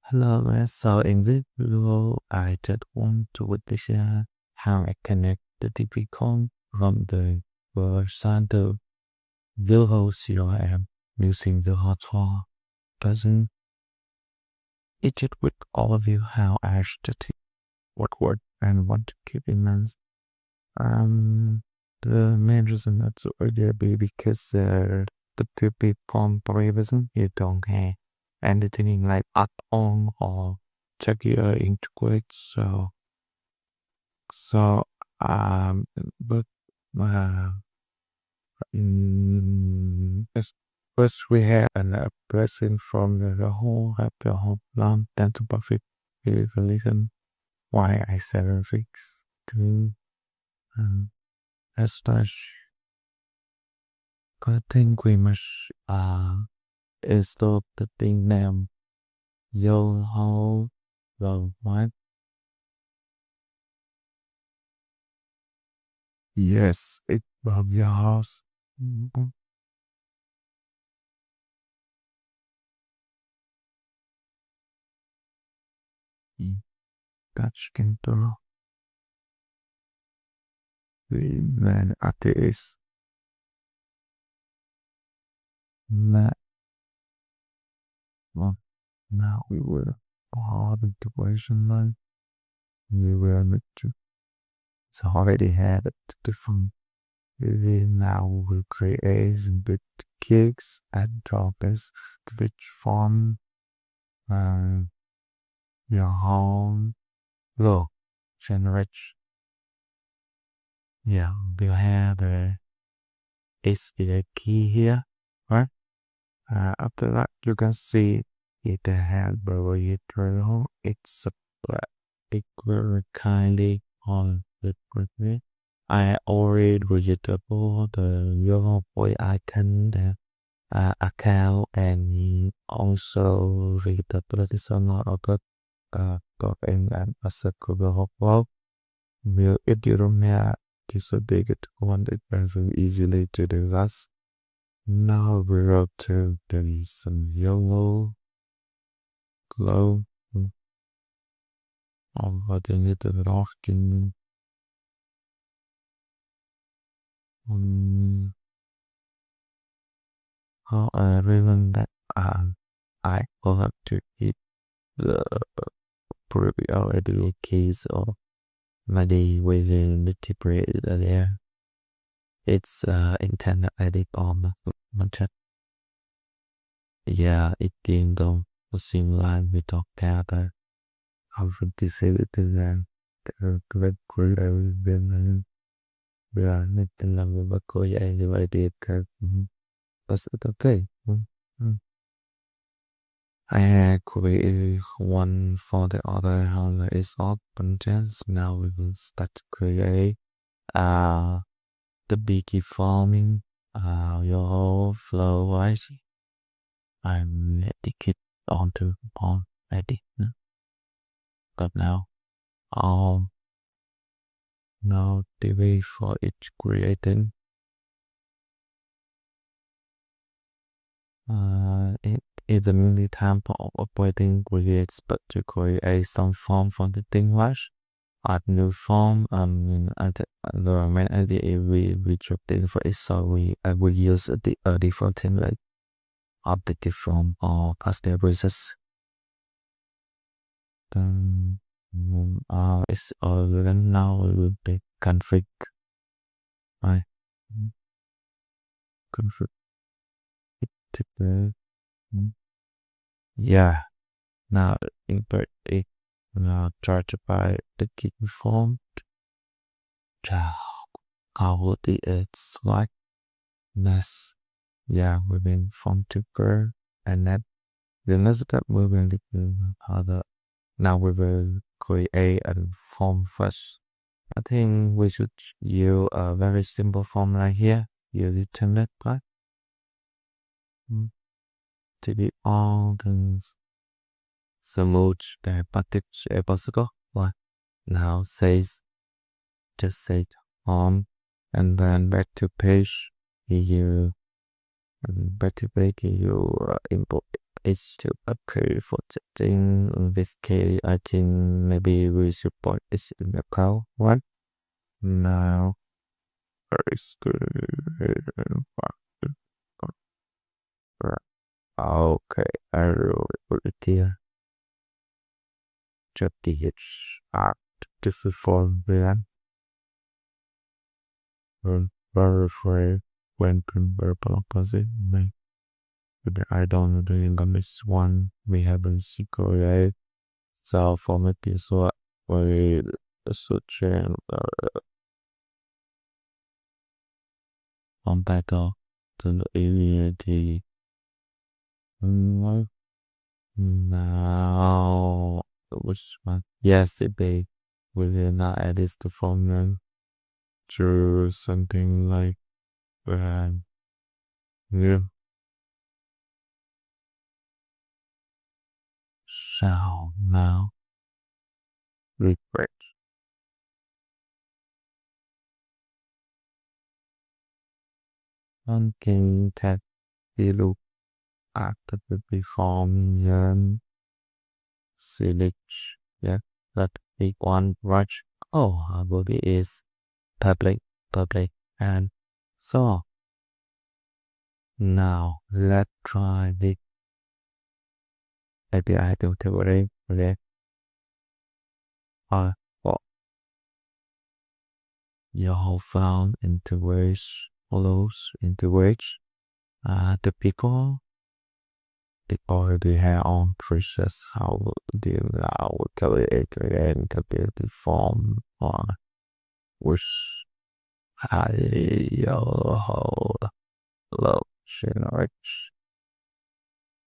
Hello, so in this video, I just want to share how I connect the DB call from the website to Zoho CRM using the hotwire button. It just with all of you how I should what and want to keep in mind. The main reason that's earlier be because the DB form provision you don't have anything like add-on or Zapier integrate so but yes, first we have an person from the whole happy whole long then to perfect reason why I said fix to as such I think we must install the thing name Zoho Flow, right? Yes, it's from your house. Touch control. Then atheist. Well, now we will hard integration line. We will need to. It's already had it different. Now we will create some bit kicks and topics which form your home look generate. Yeah, we have the SPA key here, right? After that, you can see it has variable. It's it very kindly on the screen. I already readable the your boy icon the account and also readability so not a good got in and a circle well if you don't have this big it one it very easily to do that. Now we're up to some yellow glow. What I need to rock in how I remember that I will have to hit the preview ability keys or maybe within the tip there. It's intended edit on chat. Yeah, it didn't don't seem like we talked about that. How would you say it to them? The great crew I've been we are not in love with Bakoya anyway did but it's okay. I create one for the other how is open chance. Now we will start to create the beaky farming your flow right. I'm dedicated onto pond ready. But now now the way for each creating it is a mini temple of operating creates but to create some form for the thing rush add new form the main idea we dropped in for it so I will use the default template update the form or past the process then it's now will be config right config it yeah now import it now charged by the key form how it's like this yeah within form tuber and then the next step we will do other now we will create a form first. I think we should use a very simple form right here. Use the template part. To be all things smooth the package possible. Right. Now just say on and then back to page. You And basically you import H to appear for setting. In this case, I think maybe we support H in the account one. Now, it's good. Okay, I will put it here. Just the H art. This is for them. And verify when convertible opposite. I don't know the this one we haven't secret. So for me so we search on battle to the area thì now which one? Yes, it be will not add this to form then to something like yeah. So now refresh. Okay, tag we look at the form and select yeah that big one right. Oh, will be is public and so now let's try the API to theory for for your found integrates follows integrates the people they already have on process how they allow calculate and calculate the form or which your low generate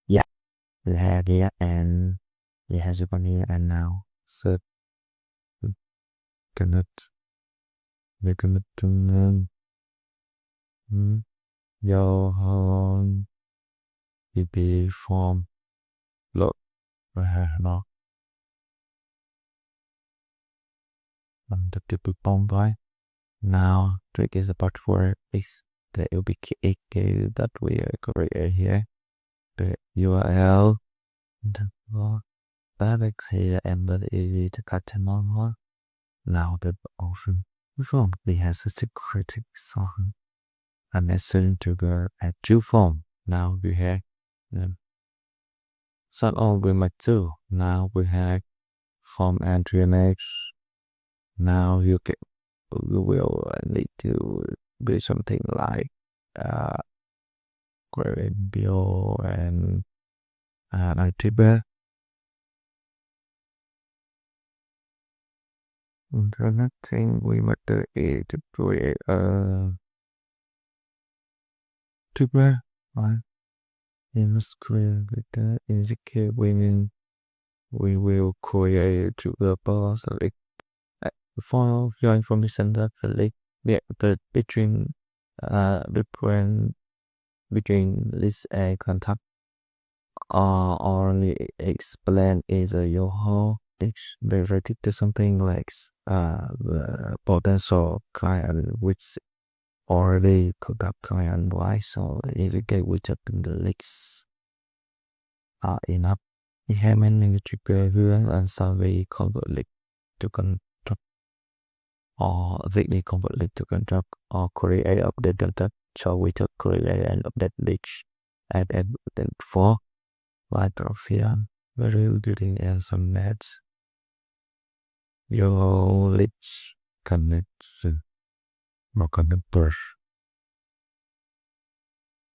yeah we have here and we have the one here and now so connect we connecting your WPForms look nó the people bomb by now trick is about for is the LBK that we create here the URL the basic here embed is the customer now the option form we has a secret song and message to go at two form now we have start on with my two now we have form entry image now you will need to do something like create bio and Zapier. The next thing we must do is to create a Zapier. Right? We must create the execute we will create to the boss like for your information that like the between between list a contact only explain is a Zoho it's related to something like the potential client which already contact client wise so indicate which of the links are enough. You have many trigger hướng and survey convert link to construct or weekly convert link to construct or create update data so we to create and update links and then for right of here very good and some nets your links connection mà connectors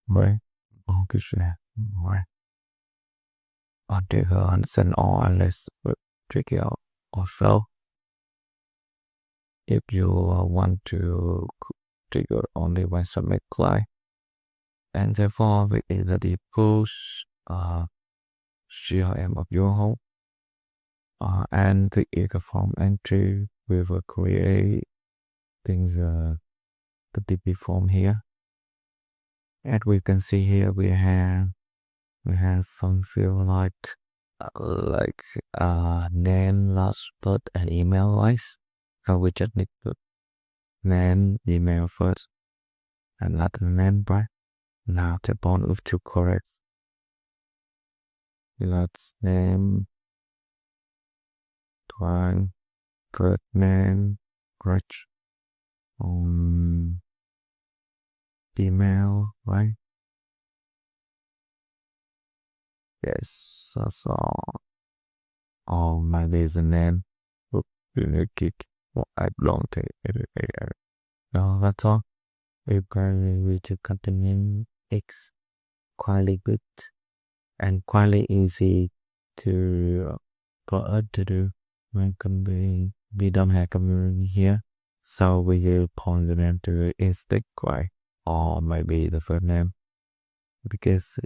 right okay right or the send all unless trick out also if you want to trigger only one submit client and therefore we either the push CRM of your home and the eager form entry we will create things the DB form here and we can see here we have some field like name last but and email wise so we just need to name email first and not the name right Now tap on if to correct. Last name, twine, first name, correct. Email, right? Yes, that's all. My username. Kick. I don't take it. No, that's all. We're going to continue. It's quite good and quite easy to for us to do when we don't have community here. So we will point them to instinct, right? Or maybe the first name because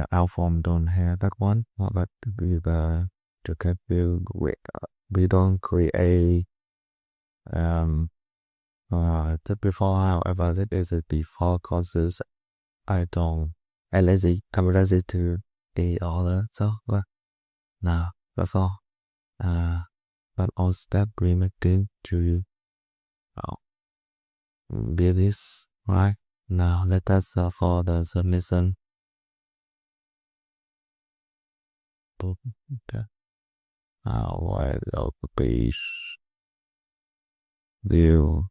our form don't have that one. But we to confuse with we don't create the before. However, that is a before causes I lazy come lazy to the other. So now that's all. But all step remaining to build this right now. Let us for the submission. While of the page view.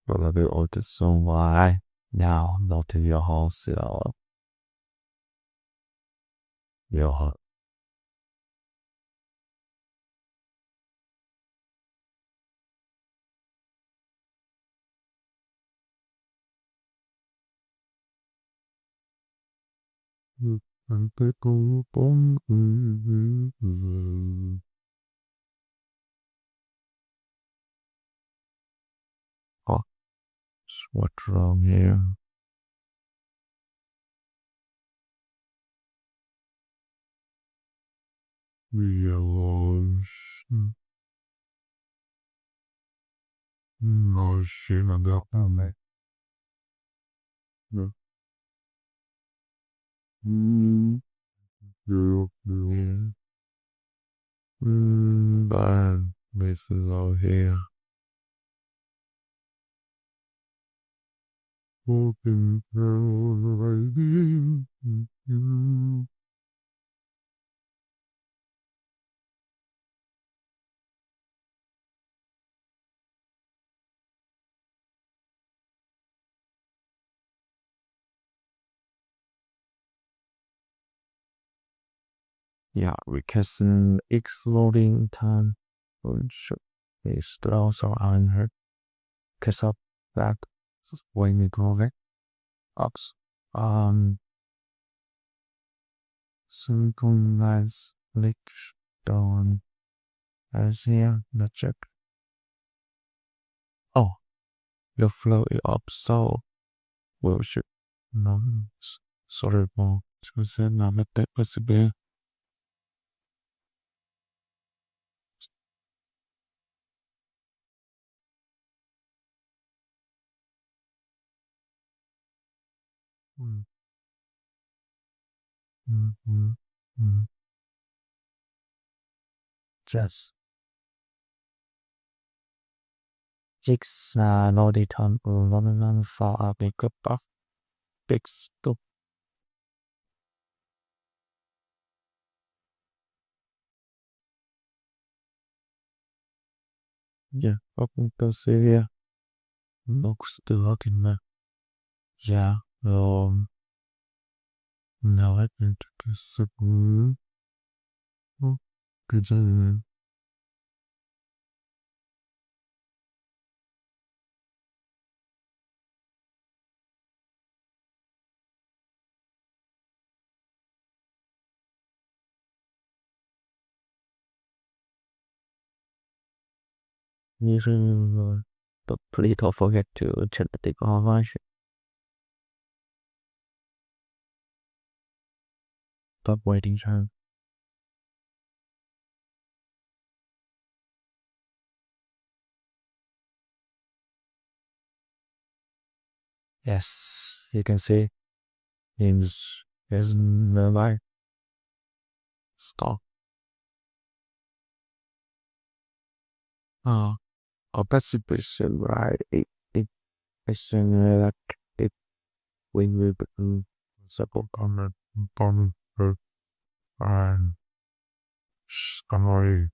Probably all the song why now not to your house your oh, what's wrong here? We lost. No shit about that. But this is all here. Walking down the way. Yeah, requesting X loading time should be slow, so I'm her catch up that when we go back up synchronize click down as here the check. Oh, the flow is up, so we should no sorry for to send that possible. Just six no return non for a backup of big stop. Yeah, open to see here. Looks to look in there. Yeah, now I can take a second. Oh, good job. Usually, but please don't forget to check the tip information. Stop waiting time. Yes, you can see is nearby. Stop. A participation right it's like it when we become second comment and scenario.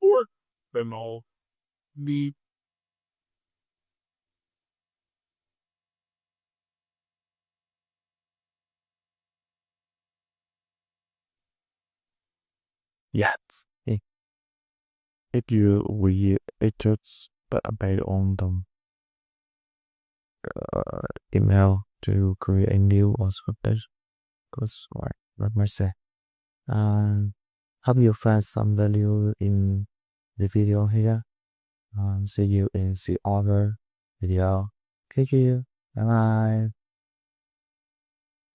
Or them all be yes. If you we it just based on the email to create a new or scripted because right let me say hope you find some value in the video here. See you in the other video. Thank you. Bye bye.